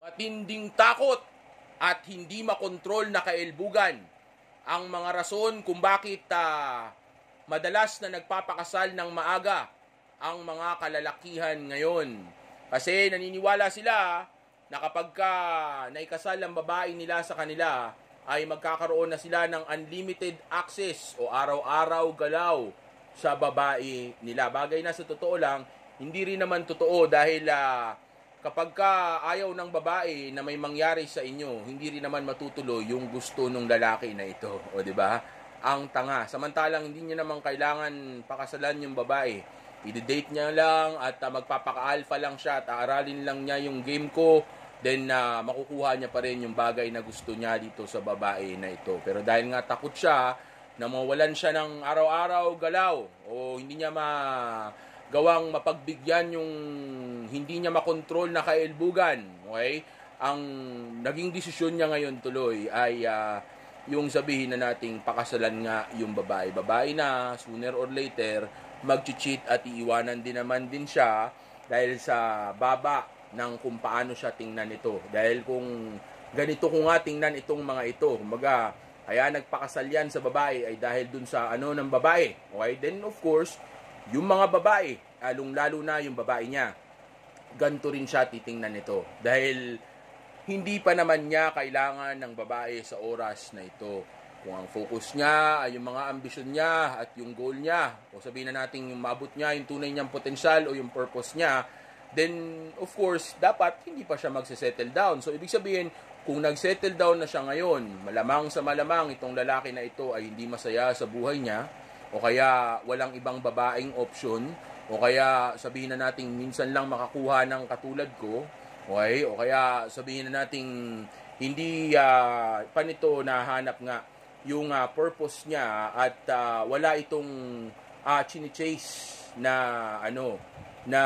Matinding takot at hindi makontrol na kailbugan ang mga rason kung bakit madalas na nagpapakasal ng maaga ang mga kalalakihan ngayon. Kasi naniniwala sila na kapag naikasal ang babae nila sa kanila, ay magkakaroon na sila ng unlimited access o araw-araw galaw sa babae nila. Bagay na sa totoo lang, hindi rin naman totoo dahil kapag ayaw ng babae na may mangyari sa inyo, hindi rin naman matutuloy yung gusto ng lalaki na ito. O di ba? Ang tanga. Samantalang hindi niya naman kailangan pakasalan yung babae. I-date niya lang at magpapaka-alpha lang siya at aaralin lang niya yung game ko. Then makukuha niya pa rin yung bagay na gusto niya dito sa babae na ito. Pero dahil nga takot siya na mawalan siya ng araw-araw galaw o hindi niya gawang mapagbigyan yung hindi niya makontrol na kailbugan, okay? Ang naging desisyon niya ngayon tuloy ay yung sabihin na nating pakasalan nga yung babae. Babae na, sooner or later, mag-cheat at iiwanan din naman din siya dahil sa baba ng kung paano siya tingnan ito. Dahil kung ganito ko nga tingnan itong mga ito, kumbaga, kaya nagpakasal yan sa babae ay dahil dun sa ng babae. Okay? Then of course, yung mga babae, lalo na yung babae niya, ganito rin siya titingnan nito. Dahil hindi pa naman niya kailangan ng babae sa oras na ito. Kung ang focus niya ay yung mga ambisyon niya at yung goal niya, o sabihin na natin yung maabot niya, yung tunay niyang potensyal o yung purpose niya, then of course, dapat hindi pa siya magse-settle down. So ibig sabihin, kung nag-settle down na siya ngayon, malamang sa malamang itong lalaki na ito ay hindi masaya sa buhay niya, o kaya walang ibang babaeng option, o kaya sabihin na natin minsan lang makakuha ng katulad ko, okay? O kaya sabihin na natin hindi pa nito nahanap nga yung purpose niya at wala itong chine-chase na na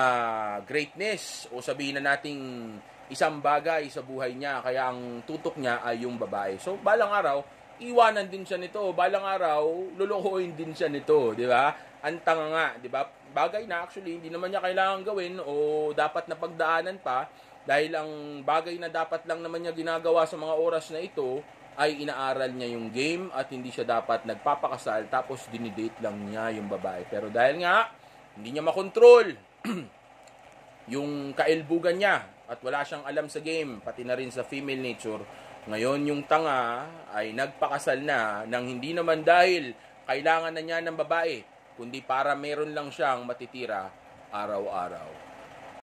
greatness, o sabihin na nating isang bagay sa buhay niya, kaya ang tutok niya ay yung babae. So balang araw, iwanan din siya nito. Balang araw, lulukuhin din siya nito, di ba? Ang tanga nga, di ba? Bagay na actually, hindi naman niya kailangan gawin o dapat na pagdaanan pa, dahil ang bagay na dapat lang naman niya ginagawa sa mga oras na ito ay inaaral niya yung game at hindi siya dapat nagpapakasal tapos dinidate lang niya yung babae. Pero dahil nga, hindi niya makontrol yung kailbugan niya at wala siyang alam sa game, pati na rin sa female nature, ngayon yung tanga ay nagpakasal na nang hindi naman dahil kailangan na niya ng babae, kundi para meron lang siyang matitira araw-araw.